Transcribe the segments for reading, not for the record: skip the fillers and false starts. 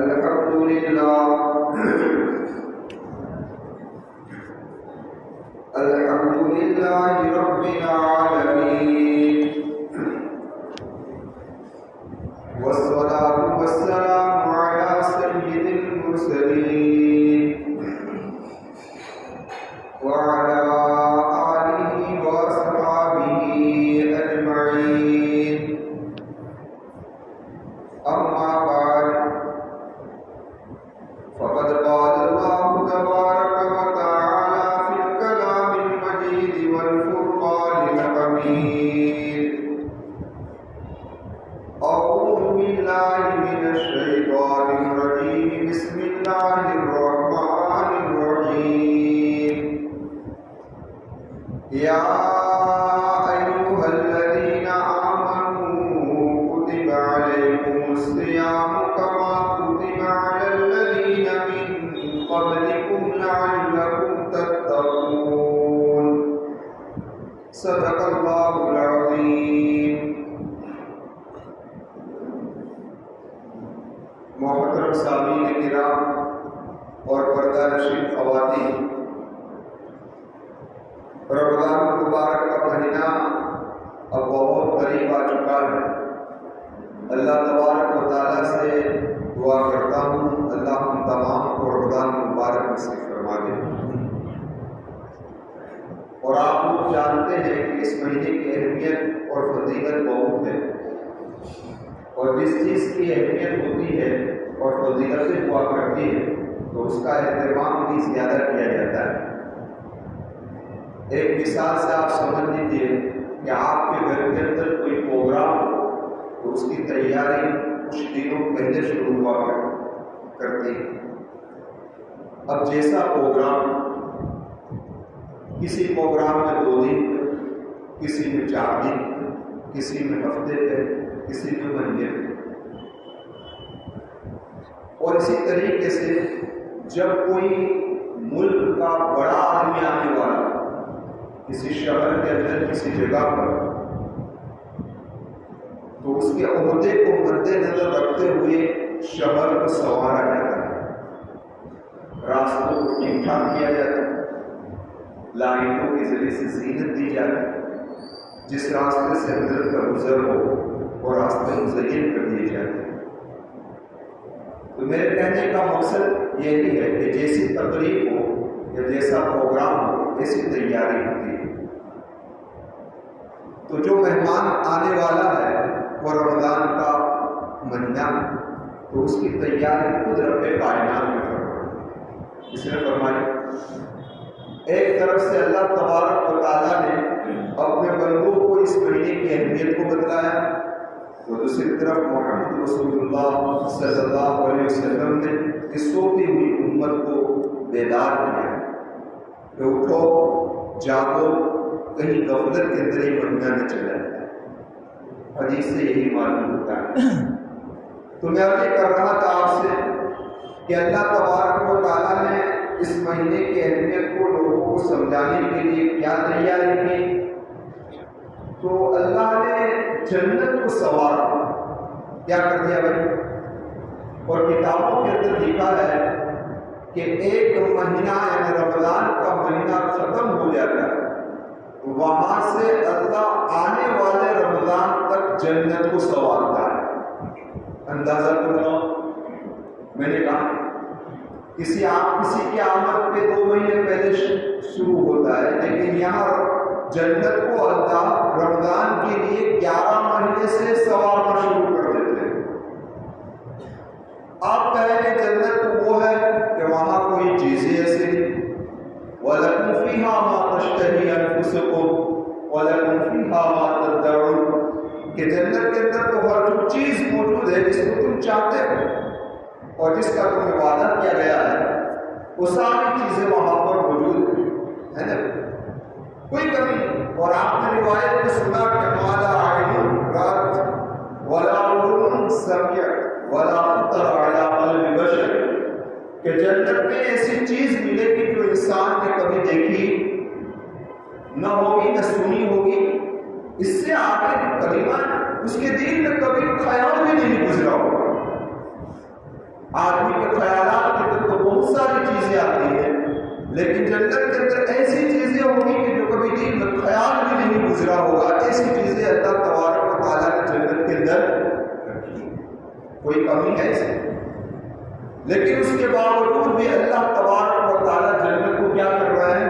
الحمد لله رب العالمين، والصلاة والسلام على سيد المرسلين وعلى آله وأصحابه أجمعين. أما بعد، فقد قال الله تبارك وتعالى في الكلام المجيد والفرقان الحميد: أعوذ بالله من الشيطان الرجيم، بسم الله الرحمن الرحيم. يا أيها الذين آمنوا كتب عليكم الصيام كما كتب على الذين من قبلكم لعلكم تتقون. صدق الله العظيم. محترم سامعین کرام اور پردہ نشین خواتین، رمضان مبارک کا مہینہ اب بہت قریب آ چکا ہے۔ اللہ تبارک و تعالیٰ سے دعا کرتا ہوں اللہ ہم تمام کو رمضان مبارک نصیب فرما دے۔ اور آپ لوگ جانتے ہیں کہ اس مہینے کی اہمیت اور فضیلت بہت ہے، اور جس چیز کی اہمیت ہوتی ہے اور فضیلتیں ہوا کرتی ہے تو اس کا اہتمام بھی زیادہ کیا جاتا ہے۔ ایک مثال سے آپ سمجھ لیجیے کہ آپ کے گھر کے اندر کوئی پروگرام ہو تو اس کی تیاری کچھ دنوں پہلے شروع ہوا کرتی ہے۔ اب جیسا پروگرام، کسی پروگرام میں 2 دن، کسی میں 4 دن، کسی میں ہفتے پہ، کسی میں مہینے پہ، اور اسی طریقے سے جب کوئی ملک کا بڑا آدمی آنے والا کسی شہر کے اندر کسی جگہ پر، تو اس کے عہدے کو مد نظر رکھتے ہوئے شہر کو سنوارا جاتا ہے، راستوں کو ٹھیک ٹھاک کیا جاتا ہے، لائٹوں کے ذریعے سے زینت دی جاتی ہے، جس راستے سے حضرت کا گزر ہو اور راستے مزین کر دیے جاتے ہیں۔ تو میرے کہنے کا مقصد یہی ہے کہ جیسی تقریب ہو یا جیسا پروگرام ہو ایسی تیاری ہوتی ہے۔ تو جو مہمان آنے والا ہے وہ رمضان کا مہینہ، تو اس کی تیاری خود رب کائنات میں فرمائی۔ اس نے فرمائی ایک طرف سے اللہ تبارک و تعالیٰ نے اپنے بندوں کو اس مہینے کی اہمیت کو بتلایا، تو دوسری طرف محمد رسول اللہ صلی اللہ علیہ وسلم نے اس سوتی ہوئی امت کو بیدار کیا کہ اٹھو، جاگو، کہیں غفلت کے اندر ہی مہینہ نہ چلا جائے۔ حدیث سے یہی معلوم ہوتا ہے۔ تو میں اب یہ کر رہا تھا آپ سے کہ اللہ تبارک و تعالیٰ نے اس مہینے کی اہمیت کو لوگوں کو سمجھانے کے لیے کیا تیاری کی؟ تو اللہ نے جنت کو سنوارا، کیا کر دیا بھائی؟ اور کتابوں کے اندر لکھا ہے کہ ایک مہینہ یعنی رمضان کا مہینہ ختم ہو جاتا ہے، وہاں سے اللہ آنے والے رمضان تک جنت کو سنوارتا ہے۔ اندازہ کرو، میں نے کہا کسی کی آمد کے 2 مہینے پہلے شروع ہوتا ہے، لیکن یہاں جنت کو اللہ رمضان کے لیے 11 مہینے سے سنوارنا شروع کر دیتے ہیں۔ آپ کہیں کہ جنت وہ ہے کہ وہاں کوئی چیزیں ایسی نہیں، وَلَكُمْ فِيهَا مَا تَشْتَهِي أَنفُسُكُمْ وَلَكُمْ فِيهَا مَا تَدَّعُونَ، کہ جنت کے اندر تو ہر چیز موجود ہے جس کو تم چاہتے ہو اور جس کا تمہیں وعدہ کیا گیا ہے، وہ ساری چیزیں وہاں پر موجود ہے نا، کوئی کمی نہیں۔ اور آپ نے روایت میں سنا کہ مَا لَا عَيْنٌ رَأَتْ وَلَا أُذُنٌ سَمِعَتْ وَلَا خَطَرَ عَلَىٰ قَلْبِ بَشَرٍ، کہ جنت میں ایسی چیز ملے گی جو انسان نے کبھی دیکھی نہ ہوگی نہ سنی ہوگی، اس سے آگے کلمہ اس کے دل میں کبھی خیال بھی نہیں گزرا ہوگا۔ آدمی کے خیالات کے اندر تو بہت ساری چیزیں آتی ہیں، لیکن جنت کے اندر ایسی چیزیں ہوں گی کہ جو کبھی دل میں خیال بھی نہیں گزرا ہوگا، ایسی چیزیں اللہ تبارک و تعالیٰ نے جنت کے اندر رکھی، کوئی کمی ہے اس میں، لیکن اس کے باوجود بھی اللہ تبارک و تعالیٰ جنت کو کیا کر رہا ہے؟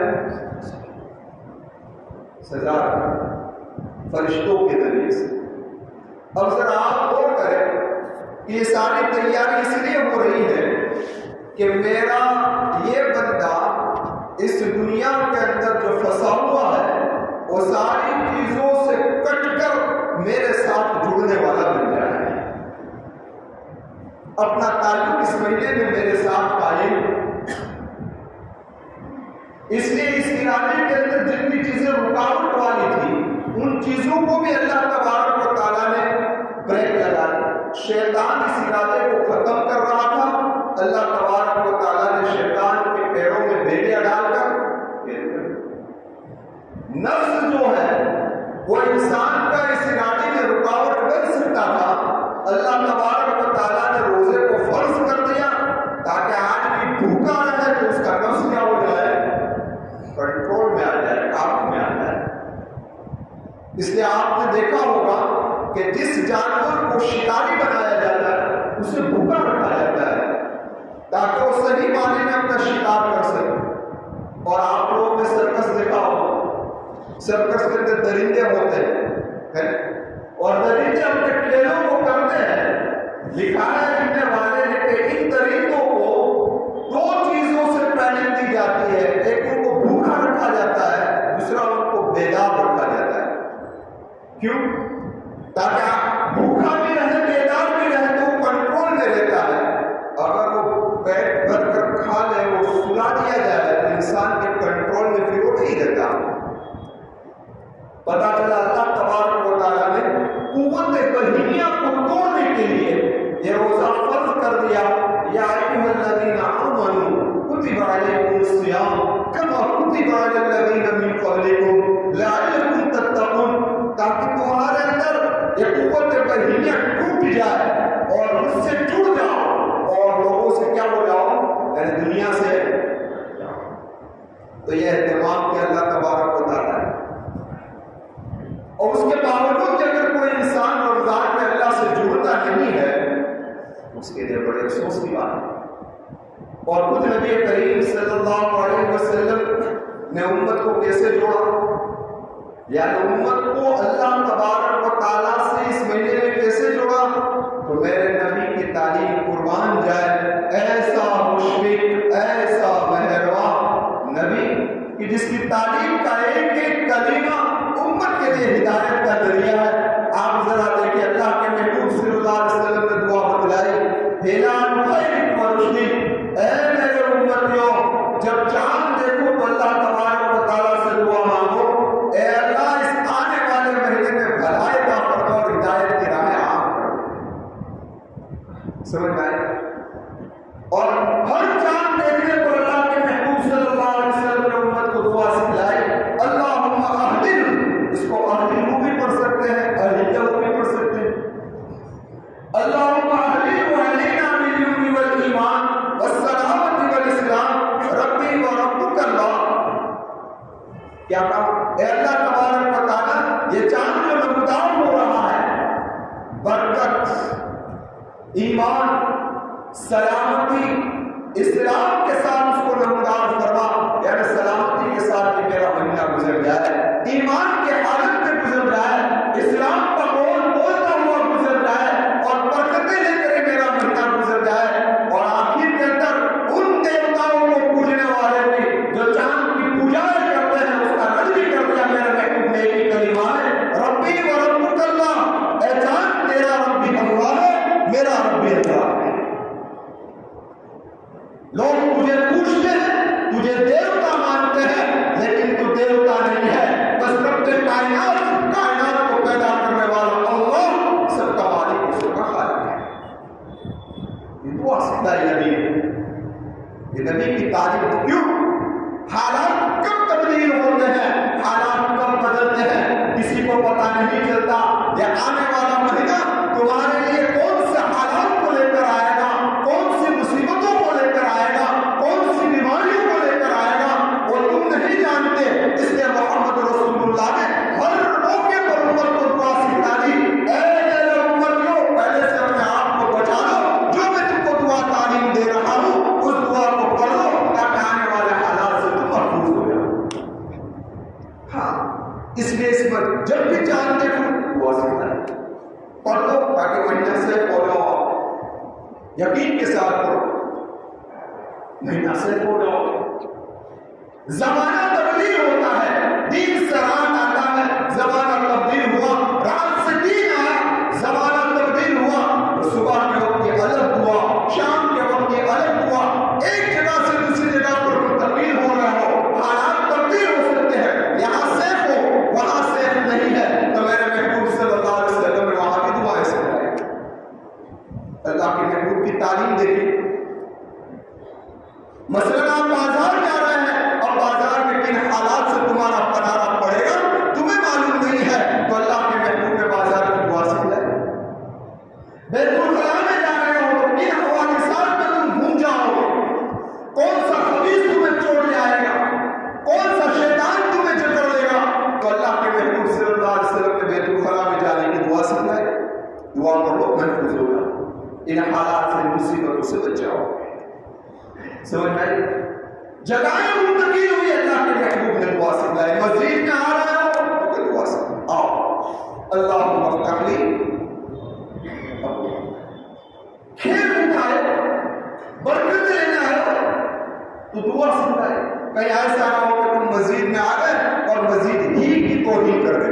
سزا فرشتوں کے ذریعے سے۔ اب ذرا آپ غور کریں کہ یہ ساری تیاری اس لیے ہو رہی ہے کہ میرا یہ بندہ اس دنیا کے اندر جو پھنسا ہوا ہے وہ ساری چیزوں سے کٹ کر میرے ساتھ جڑنے والا بن جائے، اپنا تعلق اس مہینے میں میرے ساتھ قائم۔ اس لیے اس ارادے کے اندر جتنی چیزیں رکاوٹ والی تھی ان چیزوں کو بھی اللہ تبارک و تعالیٰ نے بریک لگا دی۔ شیطان اس ارادے کو ختم کر رہا تھا، اللہ تبارک و تعالیٰ نے شیطان کے پیروں میں بیڑیاں ڈال کر نفس جو ہے وہ انسان کا اس ارادے میں رکاوٹ بن سکتا تھا، اللہ تبارک و تعالیٰ نے روزے کو فرض کر دیا تاکہ آدمی بھوکا رہے تو اس کا نفس کیا ہو جائے؟ کنٹرول میں آ جائے، قابو میں آ جائے۔ اس لیے آپ نے دیکھا ہوگا کہ جس جانور کو شکاری بنایا جاتا ہے اسے بھوکا رکھا جاتا ہے تاکہ وہ صحیح معنی میں اپنا شکار کر سکے۔ اور آپ لوگوں نے سرکس دیکھا ہوگا، سرکس کے اندر درندے ہوتے ہیں اور درندے اپنے کھیلوں کو کرتے ہیں۔ لکھایا لکھنے والے نے کہ ان درندوں کو دو چیزوں سے ٹریننگ دی جاتی ہے، ایک ان کو بھوکا رکھا جاتا ہے، دوسرا ان کو بیدار رکھا جاتا ہے۔ کیوں؟ تاکہ بھوکا بھی رہے بیدار بھی رہے تو وہ کنٹرول میں رہتا ہے، اگر وہ پیٹ بھر کر کھا لے وہ سلا دیا جائے تو انسان کے کنٹرول میں پھر وہ نہیں رہتا۔ پتا چلا اللہ تبارک و تعالیٰ نے قوت بہیمیہ کو توڑنے کے لیے یہ روزہ فرض کر دیا، یا ایھا الذین آمنوا کتب علیکم الصیام کما کتب علی الذین من قبلکم لعلکم تتقون، تاکہ تمہارے اندر یہ قوت بہیمیہ ٹوٹ جائے اور اس سے جڑ جاؤ اور لوگوں سے کیا ہو جاؤ، یعنی دنیا سے۔ تو یہ اہتمام کیا اللہ تبارک و تعالیٰ ہے۔ اور اس کے باوجود کہ اگر کوئی انسان رمضان میں اللہ سے جڑتا نہیں ہے اس کے لیے بڑے افسوس کی بات ہے۔ اور خود نبی کریم صلی اللہ علیہ وسلم نے امت کو کیسے جوڑا، یعنی امت کو اللہ تبارک و تعالیٰ سے اس مہینے میں کیسے جوڑا، تو میرے نبی کی تعلیم قربان جائے، ایسا مشفق ایسا مہربان نبی کہ جس کی تعلیم کا ایک ایک کلمہ امت کے لیے ہدایت کا ذریعہ ہے۔ آپ ذرا دیکھیں اللہ کے محبوب صلی اللہ علیہ وسلم نے دعا بتلائی، ہلال خیر و رشد، اے میرے امتیوں جب چاند دیکھو تو اللہ تبارک و تعالیٰ سے دعا مانگو، اے اللہ اس آنے والے مہینے میں بھلائی کا فرما اور ہدایت کی راہیں عام کرو۔ سمجھ میں آئے؟ اور ہر چاند دیکھنے پر اللہ کے محبوب صلی اللہ علیہ وسلم نے امت کو دعا سکھلائی، اللہم اہدنا، اس کو اہدنا بھی پڑھ سکتے ہیں، اہلیہ بھی پڑھ سکتے ہیں، اللہم اہدنا علینا بالامن والایمان والسلامۃ والاسلام ربی و ربک اللہ۔ کیا کہا؟ اے اللہ تبارک و تعالیٰ یہ چاند جو نمودار ہو رہا ہے برکت، ایمان، سلامتی، اسلام کے ساتھ اس کو نمودار فرما، یعنی سلامتی کے ساتھ کہ میرا مہینہ گزر جائے، ایمان کے حالت میں گزر جائے، اسلام کا بول بولتا ہوا گزر جائے اور برکتیں لے کر میرا مہینہ گزر جائے۔ اور آخر کے اندر ان دیوتاؤں کو پوجنے والے بھی جو چاند کی پوجا کرتے ہیں اس کا رد بھی کر دیا۔ میرا محبوب نے ایک کلمہ ہے، ربی و ربک اللہ، اے چاند تیرا رب بھی اللہ ہے، میرا رب بھی اللہ ہے۔ لوگ تجھے پوچھتے ہیں، تجھے دیوتا مانتے ہیں، لیکن تو دیوتا نہیں ہے، بس رب کائنات کو پیدا کرنے والا اللہ سب کا مالک، سب کا خالق ہے۔ یہ دعا سکھتا ہے نبی نے، یہ نبی کی تعلیم۔ کیوں؟ حالات کب تبدیل ہوتے ہیں، حالات کب بدلتے ہیں کسی کو پتہ نہیں چلتا۔ یہ آنے والا مہینہ تمہارے لیے کون سے حالات کو لے کر آئے گا، کون سی یقین کے ساتھ پڑھو، مہینہ سے ہو جاؤ گے۔ زمانہ تبدیل ہوتا ہے، دین سے رات آتا ہے، زمانہ تبدیل ہوا، رات سے دین آیا، زمانہ تبدیل ہوا، صبح کے وقت یہ الگ ہوا، شام کے وقت یہ الگ ہوا، ایک جگہ سے دوسری جگہ پر تبدیل ہو رہا ہو، حالات تبدیل ہو سکتے ہیں، یہاں سیف ہو وہاں سیف نہیں ہے، تو میرے محبوب صلی اللہ علیہ وسلم نے وہاں کی دعائیں سکھائی۔ اللہ کے محبوب کی تعلیم دیکھیں، مثلاً آپ بازار جا رہے ہیں اور بازار میں کن حالات سے تمہارا پنانا پڑے گا تمہیں معلوم نہیں ہے، تو اللہ کے محبوب نے بازار کی دعا سکھلائی۔ بیت الخلاء میں جا رہے ہو تو کن حوادثات میں تم گھوم جاؤ گے، کون سا خبیث تمہیں چوٹ لے آئے گا، کون سا شیطان تمہیں جکڑ لے گا، تو اللہ کے محبوب صلی اللہ علیہ وسلم نے بیت الخلاء میں جانے کی دعا سکھلائی۔ دعا پڑھو محفوظ ہوگا، ان حالات سے مصیبتوں سے بچ جاؤ۔ سمجھ میں جگہیں منتقل ہوئی، اللہ کے محبوب نے دعا سکھلائی۔ مسجد میں آ رہے ہو تو دعا سکھلائی، آؤ اللہم افتح لی، کھیل اٹھائے برکت لینا ہے تو دعا سکھلائی۔ کہیں ایسا نہ ہو کہ تم مسجد میں آ گئے اور مسجد ہی کی توہین کر دے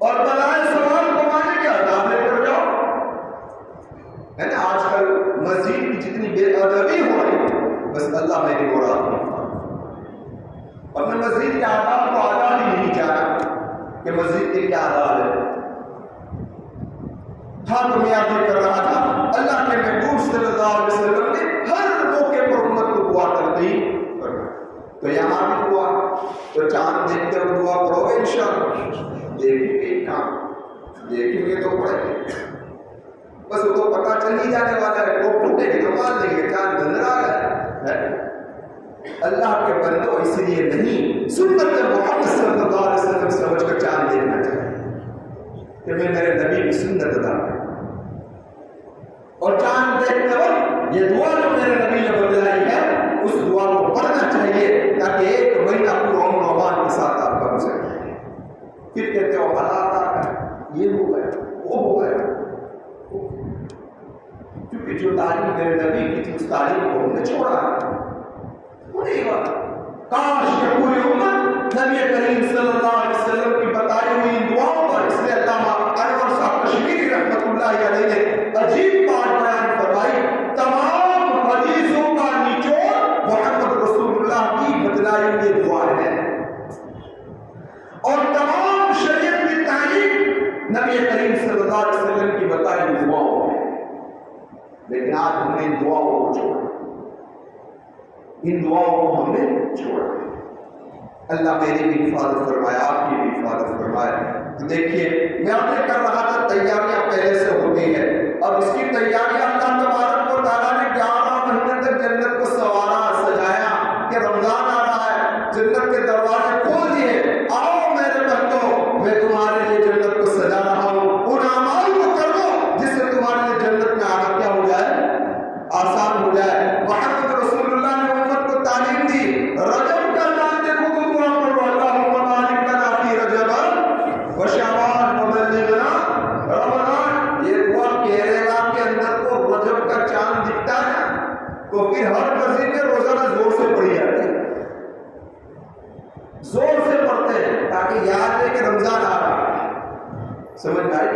اور بلائے سوال کمانے کے عذاب لے کر جاؤ، ہے نا؟ آج کل مسجد کی جتنی بے ادبی ہو رہی ہے، بس اللہ میری مراد نہیں، اور میں مسجد کے آداب کو آداب ہی نہیں جانا کہ مسجد کے کیا آداب ہے۔ ہاں تو میں آگے کر رہا تھا، اللہ کے محبوب صلی اللہ علیہ وسلم نے ہر موقع پر امت کو دعا کرتی کرنا، تو یہاں بھی دعا، تو چاند دیکھتے ہوئے دعا کرو گے انشاءاللہ، دیکھیں گے چاند، دیکھیں گے تو پڑے گے، بس وہ تو پتہ چل ہی جانے والا ہے، وہ ٹوٹے گی تو مان لیں گے چاند نظر آ گیا ہے۔ اللہ کے بندو اس لیے نہیں سنت محمد صلی اللہ علیہ وسلم سمجھ کر چاند دیکھنا چاہیے کہ میں میرے نبی کی سنت ادا کروں، اور چاند دیکھتے وقت یہ دعا جو میرے نبی نے بتلائی ہے اس دعا کو پڑھنا چاہیے تاکہ ایک مہینہ پورا امن و امان کے ساتھ آپ کا گزر جائے۔ پھر کہتے ہو حالات آ گئے، یہ ہو گیا وہ ہو گیا، کیونکہ جو تعلیم میرے نبی کی تھی اس تعلیم کو ہم نے چھوڑا ہے، وہ نہیں ہوا۔ کاش کہ پوری امت نبی کریم صلی اللہ علیہ وسلم کی بتائی ہوئی دعاؤں پر، اس لیے علامہ انور صاحب کشمیری رحمۃ اللہ علیہ نے عجیب بات بیان فرمائی، تمام حدیثوں کا نچوڑ محمد رسول اللہ کی بتلائی ہوئی دعا ہے، اور تمام شریعت کی تعلیم نبی کریم صلی اللہ علیہ وسلم کی بتائی ہوئی دعاؤں ہے، لیکن آج ہم نے ان دعاؤں کو چھوڑا، ان دعاؤں کو ہم نے چھوڑا۔ اللہ میری بھی حفاظت فرمائے، آپ کی بھی حفاظت فرمائے۔ تو دیکھیے میں آپ نے کر رہا تھا تیاریاں پہلے سے ہوتی ہیں، اب اس کی تیاریاں اللہ تبارک و تعالیٰ نے 11 مہینے تک جنت کو سوارا سجایا کہ رمضان آ رہا ہے، جنت کے دروازے کھول دیے، آؤ میرے بندو میں تمہارے لیے جنت کو سجا رہا ہوں، ان اعمال کو کر لو جس سے تمہارے لیے جنت میں آنا کیا ہو جائے، آسان ہو جائے۔ محمد رسول اللہ نے امت کو تعلیم دی، رجب کا نام دیکھو تو دعا پڑھو، اللہم بارک لنا فی رجب وشعبان وبلغنا رمضان، یہ دعا کیرلا کے اندر کو رجب کا چاند دکھتا ہے تو پھر ہر مسجد میں روزانہ زور سے پڑھی جاتی ہے، زور سے پڑھتے ہیں تاکہ یاد ہے کہ رمضان آ رہا ہے، سمجھ آئی؟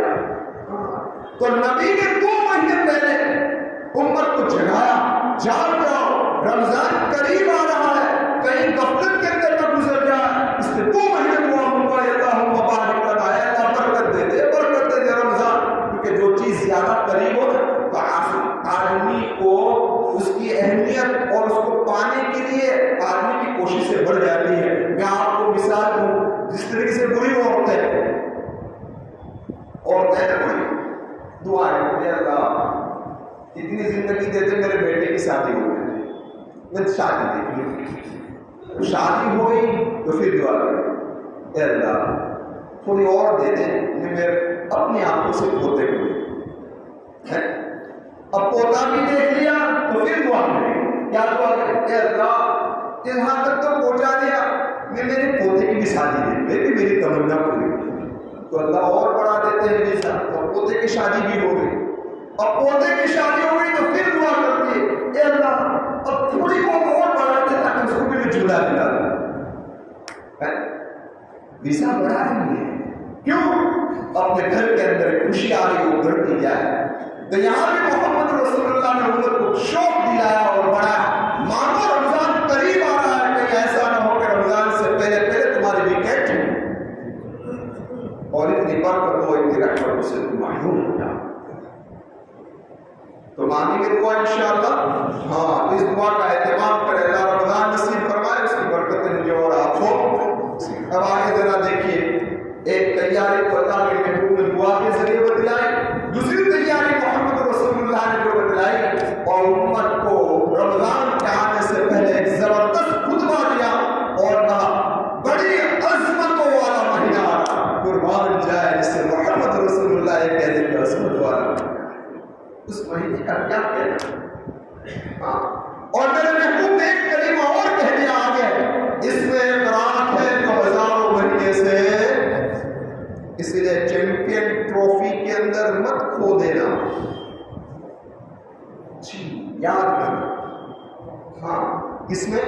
تو نبی نے 2 مہینے پہلے امت کو جگایا، جاگ جاؤ رمضان قریب آ رہا ہے، کہیں غفلت کے اندر نہ گزر جائے، اس لیے 2 مہینے دعا منگوا، اللہم بارک لنا، اے اللہ برکت دے دے رمضان، کیونکہ جو چیز زیادہ قریب ہو تو آدمی کو اس کی اہمیت اور اس کو پانے کے لیے آدمی کی کوششیں بڑھ جاتی ہے۔ میں آپ کو مثال دوں، جس طریقے سے بری عورتیں بڑی دعائیں، اے اللہ اتنی زندگی دیتے میرے بیٹے کی شادی ہو گئی، میں شادی دیکھی، شادی ہوئی تو پھر دعا کریں، اے اللہ تھوڑی اور دے دیں، میں اپنی آنکھوں سے پوتے ہوئے، اب پوتا بھی دیکھ لیا تو پھر دعا کریں، کیا دعا کریں، اے اللہ یہاں تک تو پہنچا دیا، میں میرے پوتے کی بھی شادی دے دے، میری تمنا پوری، تو اللہ اور بڑھا دیتے ہیں میرے ساتھ، اور پوتے کی شادی بھی ہو گئی، اب پوتے کی شادی ہو گئی تو پھر دعا کرتی ہے اے اللہ اب تھوڑی بہت اور بڑھا دے تاکہ اس کو بھی جھولا دلا دے. ویسا بڑھا رہی ہے کیوں؟ اپنے گھر کے اندر خوشی آ رہی وہ بڑھتی جائے. تو یہاں بھی محمد رسول اللہ نے امت کو شوق دلایا اور بڑھایا. مانو رمضان قریب آ رہا ہے، کہیں ایسا نہ ہو کہ رمضان سے پہلے پہلے تمہاری ویکینڈ اور اتنی برکت ہو اتنی رحمت سے تم محروم ہو جاؤ. تو مانگیں گے دعا انشاءاللہ. ہاں اس دعا کا اہتمام کرے اللہ رمضان نصیب فرمائے، اس کی برکتیں مجھے اور آپ کو. اب آگے ذرا دیکھیے ایک تیاری کو اللہ کے محبوب نے دعا کے ذریعے بتلائی، دوسری تیاری محمد رسول اللہ نے جو بتلائی اور امت کو رمضان کے آنے سے پہلے ایک زبردست خطبہ دیا اور کہا بڑی عظمتوں والا مہینہ آ رہا، قربان جائے جس سے محمد رسول اللہ یہ کہہ دیں کہ عظمت والا اس مہینے کا کیا کہنا. ہاں اور میرے محبوب نے ایک کلمہ اور کہہ دیا آگے، اس میں ایک رات ہے جو ہزاروں مہینے سے، اس لیے چیمپئن ٹرافی کے اندر مت کھو دینا. جی یاد رکھنا. ہاں اس میں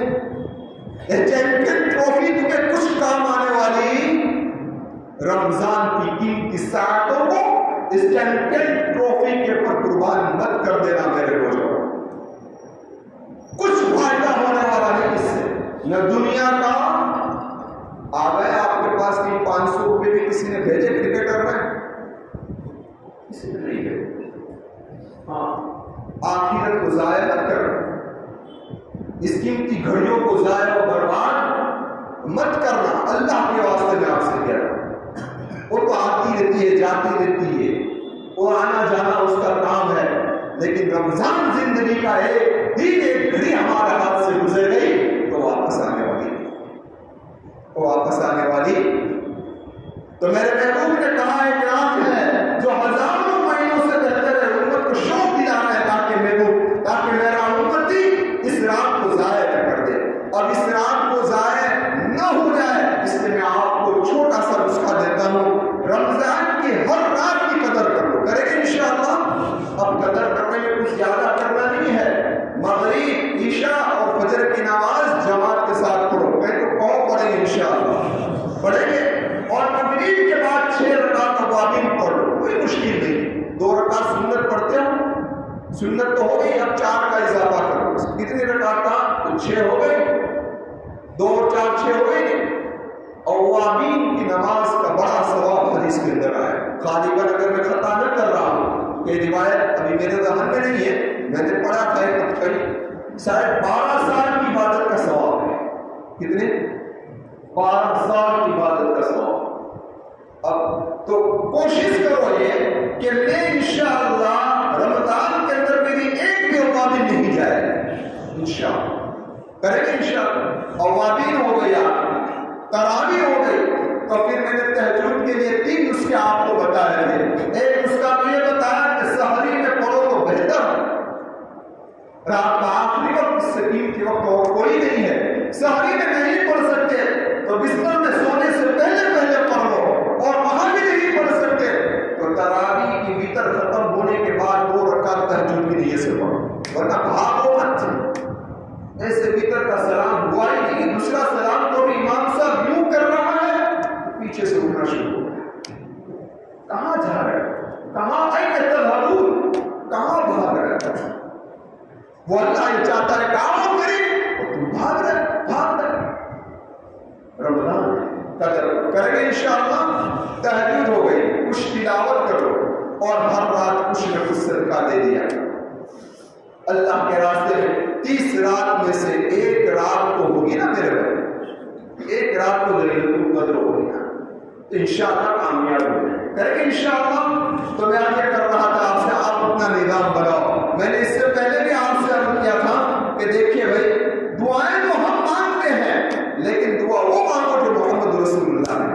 چیمپئن ٹرافی تمہیں کچھ کام آنے والی رمضان کی قیمتی ساعتوں کو اس چیمپئن ٹرافی کے پر قربان مت کر دینا میرے بزرگ. کچھ فائدہ ہونے والا نہیں اس سے، نہ دنیا کا. آ گئے آپ کے پاس کی 500 روپے بھی کسی نے بھیجے کرکٹر میں؟ کسی نے نہیں بھیجے. ہاں آخرت کو ضائع نہ کر، اس قیمتی گھڑیوں کو ضائع و برباد مت کرنا. اللہ کے واسطے میں آپ سے کہہ رہا ہوں، وہ تو آتی رہتی ہے جاتی رہتی ہے، وہ آنا جانا اس کا کام ہے، لیکن رمضان زندگی کا ایک دن ایک گھڑی ہمارے ہاتھ سے گزر گئی تو واپس آنے والی، وہ واپس آنے والی. تو میرے محبوب نے کہا ایک رات ہے جو ہزاروں مہینوں سے بہتر ہے، امت کو شوق دلانا ہے تاکہ میرا امتی اس رات کو ضائع نہ کر دے. اور اس رات کو ضائع نہ ہو جائے اس لیے میں آپ کو چھوٹا سا نسخہ دیتا ہوں، رمضان کی ہر رات کی قدر کرو. کریں گے انشاءاللہ. اب قدر کرنے میں کچھ زیادہ کرنا نہیں ہے، مغرب عشاء اور فجر کی نماز جماعت کے ساتھ پڑھو. میں تو کون پڑھیں گے انشاءاللہ پڑھیں گے. اور مغرب کے بعد 6 رکعت اوابین پڑھ لو، کوئی مشکل نہیں. 2 رکعت سنت پڑھتے ہو، سنت تو ہو گئی، اب 4 کا اضافہ کرو. کتنی رکعت تھا تو 6 ہو گئی، 2 اور 4 6 ہو گئی. اور اوابین کی نماز کا بڑا ثواب حدیث کے اندر آیا. خالی کا اگر میں خطا نہ کر رہا ہوں، یہ روایت ابھی میرے ذہن میں نہیں ہے، میں نے پڑھا تھا کہیں شاید 12 سال کی عبادت کا ثواب ہے. کتنے؟ 12 سال کی عبادت کا ثواب. اب تو کوشش کرو یہ کہ میں انشاءاللہ رمضان کے اندر میری ایک بھی اوابین نہیں جائے انشاءاللہ. کریں گے انشاءاللہ. اوابین ہو گیا، تراویح ہو گئی، تو پھر میں نے تہجد کے لیے 3 نسخے آپ کو بتائے تھے. ایک نسخہ تو یہ بتایا کہ سحری میں پڑھو تو بہتر، رات کا آخری وقت اس سے قیمتی وقت اور کوئی نہیں ہے. سحری میں نہیں پڑھ سکتے تو بستر میں سونے سے پہلے پڑھ لو، اور وہاں بھی نہیں پڑھ سکتے تو تراویح کی وتر ختم ہونے کے بعد 2 رکعت تہجد کی نیت سے پڑھو، ورنہ بھاگو مت. ایسے وتر کا سلام ہوا ہی نہیں، دوسرا سلام تو بھی امام صاحب یوں کر رہا ہے، پیچھے سے اٹھنا شروع ہو گیا. کہاں جا رہے ہیں؟ کہاں تذهبون؟ کہاں بھاگ رہے ہیں؟ وہ اللہ یہ چاہتا ہے کام کرے اور تم بھاگ رہے. رمضان قدر کریں گے انشاءاللہ. تہجد ہو گئی، کچھ تلاوت کرو اور ہر رات کچھ نہ کچھ صدقہ دے دیا اللہ کے راستے میں. 30 رات میں سے ایک رات تو ہوگی نا میرے بھائی، ایک رات کو لیلۃ القدر ہوگی نا، تو انشاءاللہ کامیاب ہو جائے. کریں گے انشاءاللہ. تو میں آگے کر رہا تھا آپ سے، آپ اپنا نظام بناؤ. میں نے اس سے پہلے بھی آپ سے عرض کیا تھا کہ دیکھیے بھائی، دعائیں تو ہم مانگتے ہیں لیکن دعا وہ مانگو جو محمد رسول اللہ نے.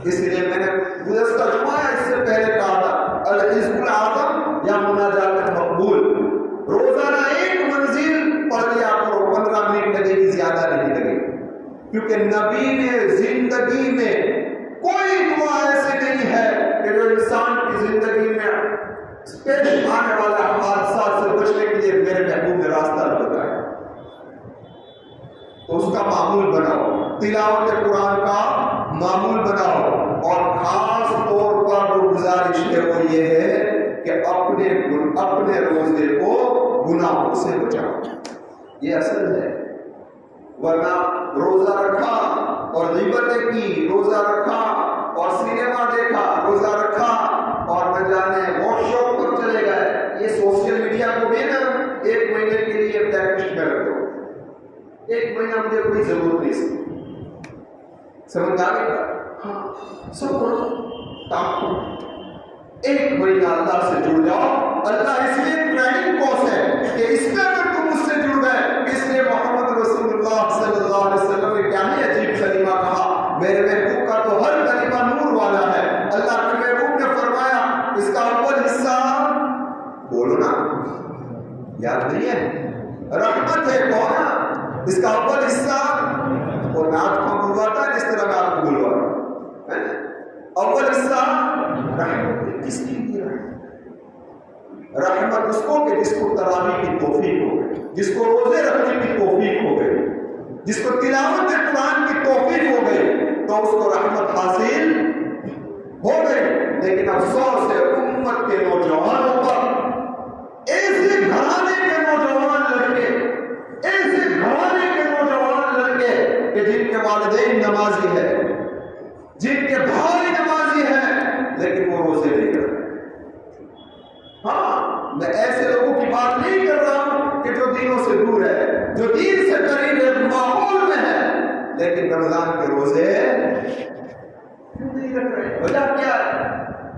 اس لیے میں نے گزشتہ جمعہ اس سے پہلے کہا تھا الحزب الاعظم یا مناجات مقبول، روزانہ ایک منزل پڑھ لیا کرو، 15 منٹ لگے گی، زیادہ نہیں لگے گی. کیونکہ نبی نے زندگی میں کوئی دعا ایسی نہیں ہے کہ جو انسان کی زندگی میں اسپیشل پیش آنے والے حادثات سے بچنے کے لیے میرے محبوب نے راستہ بتایا. تو اس کا معمول بناؤ، تلاوت قرآن کا معمول بناؤ. اور خاص طور پر جو گزارش ہے وہ یہ ہے کہ اپنے روزے کو گناہوں سے بچاؤ. یہ اصل ہے. ورنہ روزہ رکھا اور غیبتیں کی، روزہ رکھا اور سینما دیکھا، روزہ رکھا اور نہ جانے واٹ شاپ پر چلے گئے. یہ سوشل میڈیا کو بھی نا 1 مہینے کے لیے بلیک لسٹ میں رکھ دو. 1 مہینہ مجھے کوئی ضرورت نہیں سمجھ آ گئی. ہاں سب کرو 1 مہینہ اللہ سے جڑ جاؤ. اللہ اس لیے ٹریننگ کورس ہے کہ اس میں اگر تم اس سے جڑ گئے. اس لیے محمد رسول اللہ صلی اللہ علیہ وسلم نے کیا ہی عجیب کلمہ کہا، میرے محبوب کا تو ہر کلمہ نور والا ہے. اللہ کے محبوب نے فرمایا اس کا اول حصہ بولو نا، یاد نہیں ہے؟ رحمت ہے. کون؟ اس کا اول حصہ وہ نعت کو بلواتا ہے جس طرح نعت کو بلواتا. اول حصہ رحمت. کس کی رحمت؟ اس کو کہ جس کو تراویح کی توفیق ہو گئی، جس کو روزے رکھنے کی توفیق ہو گئی، جس کو تلاوت قرآن کی توفیق ہو گئی تو اس کو رحمت حاصل ہو گئی. لیکن افسوس ہے امت کے نوجوانوں پر، ایسے گھرانے کے نوجوان لڑکے، ایسے گھرانے کے نوجوان لڑکے کہ جن کے والدین نمازی ہے، جن کے بھائی نمازی ہیں، لیکن وہ روزے نہیں کرتے. ہاں میں ایسے لوگوں کی بات نہیں کر رہا ہوں کہ جو دینوں سے دور ہے، جو دین سے قریب ہے، ماحول میں ہے، لیکن رمضان کے روزے کیوں نہیں رکھ رہے؟ وجہ کیا ہے؟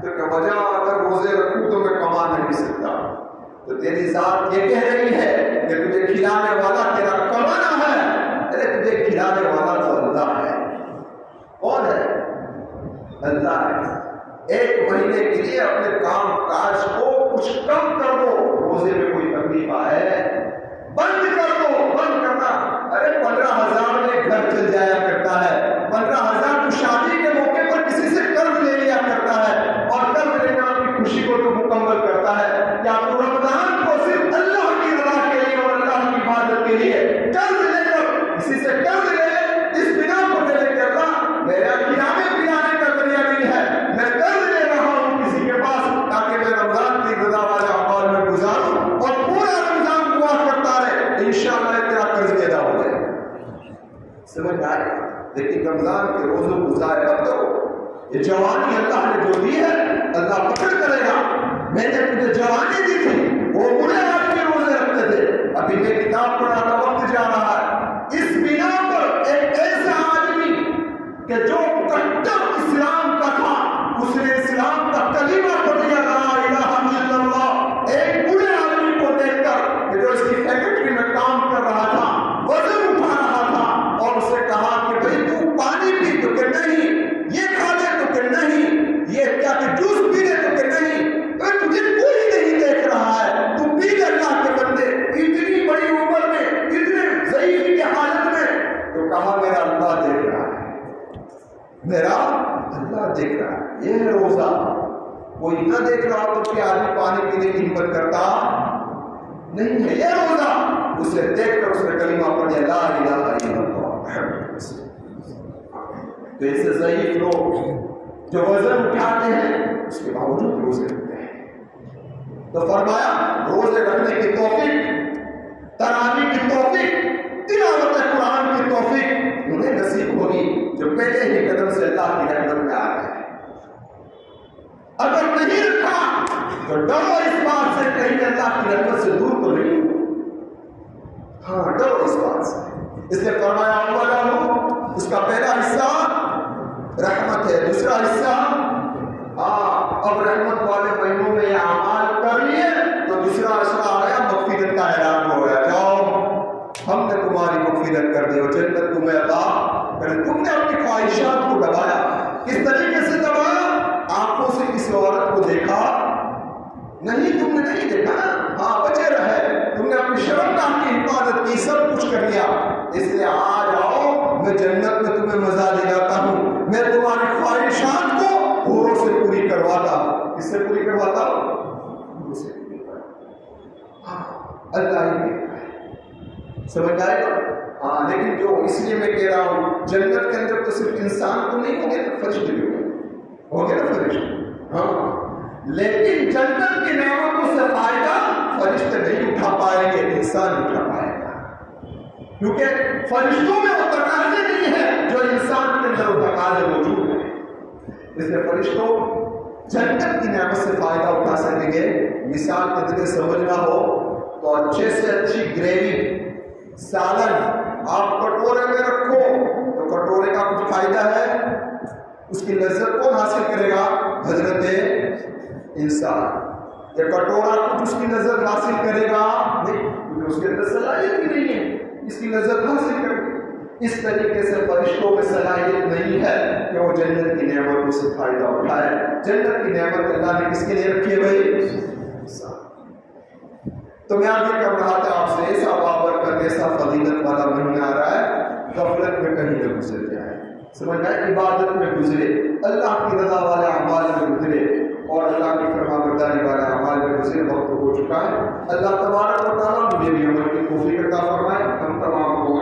کیونکہ وجہ اگر روزے رکھوں تو میں کما نہیں سکتا. تو تیری ذات یہ کہہ رہی ہے کہ تجھے کھلانے والا تیرا کمانا ہے. ارے تجھے کھلانے والا تو اللہ ہے. کون ہے؟ اللہ ہے. 1 مہینے کے لیے اپنے کام کاج کو کچھ کم کر دو. روزے میں کوئی تکلیف آئے بند کر دو. بند کرنا، ارے 15,000 میں گھر چل جایا کرتا ہے. 15,000 تو شادی کے موقع پر کسی سے قرض لے لیا کرتا ہے، اور قرض لینا اپنی خوشی کو تو مکمل کرتا ہے. کیا تو رمضان کو صرف اللہ کی رضا کے لیے اور اللہ کی عبادت کے لیے قرض لے کر کسی سے قرض لے اس بنا کو دے کہ اللہ میرا کھلانے پلانے کا ذریعہ نہیں ہے، میں قرض لے رہا ہوں کسی کے پاس تاکہ میں رمضان کی رضا والے اعمال میں گزاروں اور پورا رمضان دعا کرتا رہے، انشاءاللہ تیرا قرض ادا ہو جائے. سمجھ آئے؟ لیکن رمضان کے روزوں کو ضائع مت کرو. یہ جوانی اللہ نے جو دی ہے اللہ پکڑ کرے گا. میں نے تجھے جوانی دی تھی، وہ بڑے آدمی روزے رکھتے تھے. ابھی میں کتاب پڑھا تھا، وقت جا رہا ہے. اس بنا پر ایک ایسا آدمی کہ جو کٹر اسلام کا تھا، اس نے اسلام کا کلمہ پڑھ لیا لا الہ الا اللہ. ایک بوڑھے آدمی کو دیکھ کر کہ جو اس کی فیکٹری میں کام کر رہا تھا، وزن اٹھا رہا تھا، اور اسے کہا کہ بھائی تو پانی پی تو کہ نہیں، یہ کھا لے تو کہ نہیں، یہ کیا کہ جوس پی لے تو کہ نہیں، تجھے کوئی نہیں دیکھ رہا ہے، تو پی لے اللہ کے بندے، اتنی بڑی عمر میں، اتنے ضعیفی کی حالت میں. تو کہا میرا اللہ دیکھ رہا ہے، میرا اللہ دیکھ رہا ہے. یہ ہے روزہ. کوئی نہ دیکھ رہا تو کہ آدمی پانی پینے کی ہمت کرتا نہیں ہے. یہ روزہ اسے دیکھ کر اس نے کلمہ پڑھ لیا لا الہ الا اللہ. تو ایسے ضعیف لوگ جو وزن اٹھاتے ہیں اس کے باوجود روزے رکھتے ہیں. تو فرمایا روزے رکھنے کی توفیق، تراویح کی توفیق، تلاوت قرآن کی توفیق انہیں نصیب ہوگی جو پہلے ہی قدم سے اللہ کی رحمت میں آ گئے. اگر نہیں رکھا تو ڈرو اس بات سے کہیں اللہ کی رحمت سے دور تو نہیں. ہاں ڈرو اس بات سے. اس نے فرمایا اولا اس کا پہلا حصہ رحمت ہے، دوسرا حصہ اب رحمت والے مہینوں میں یہ اعمال کر لیے تو دوسرا اشرا آ گیا، مغفرت کا اعلان ہو گیا. جاؤ ہم نے تمہاری مغفرت کر دی اور جنت تمہیں عطا کرے. تم نے اپنی خواہشات کو دبایا. کس طریقے سے دبایا؟ آنکھوں سے کسی عورت کو دیکھا نہیں، تم نے نہیں دیکھا نا، ہاں بچے رہے. تم نے اپنی شرمگاہ کی حفاظت کی، سب کچھ کر لیا. اس لیے آج آؤ میں جنت میں تمہیں مزہ دلاتا ہوں. میں تمہاری خواہشات کو حوروں سے پوری کرواتا. کس سے پوری کرواتا؟ اللہ ہی دیتا ہے. سمجھ آئے گا؟ ہاں، لیکن جو اس لیے میں کہہ رہا ہوں جنت کے اندر تو صرف انسان تو نہیں ہوں گے نا، فرشتے بھی ہوں گے نا فرشتے. ہاں، لیکن جنت کی نعمتوں سے فائدہ فرشتے نہیں اٹھا پائیں گے، انسان اٹھا پائے گا. کیونکہ فرشتوں میں وہ تقاضے نہیں ہے جو انسان کے اندر وہ تقاضے موجود ہیں. اس لیے فرشتوں جنت کی نعمت سے فائدہ اٹھا سکیں گے. مثال کے طریقے سمجھنا ہو تو اچھے سے اچھی گریوی سالن آپ کٹورے میں رکھو تو کٹورے کا کچھ فائدہ ہے؟ اس کی لذت کون حاصل کرے گا؟ حضرت انسان. یہ کٹورا کچھ اس کی لذت حاصل کرے گا نہیں، کیونکہ اس کے اندر صلاحیت بھی نہیں ہے اس کی لذت حاصل کرے. اس طریقے سے فرشتوں میں صلاحیت نہیں ہے کہ وہ جنت کی نعمتوں سے فائدہ اٹھائے. جنت کی نعمت اللہ نے کس کے لیے رکھی ہے بھائی؟ تو میں آگے کر رہا تھا آپ سے، ایسا بابرکت ایسا فضیلت والا مہینہ آ رہا ہے، غفلت میں کہیں نہ گزر جائے. سمجھ میں عبادت میں گزرے، اللہ کی رضا والے اعمال میں گزرے اور اللہ کی فرما برداری والے اعمال میں گزرے. وقت ہو چکا ہے. اللہ تبارک و تعالیٰ مجھے بھی عمل کی توفیق عطا فرمائے، ہم تمام کو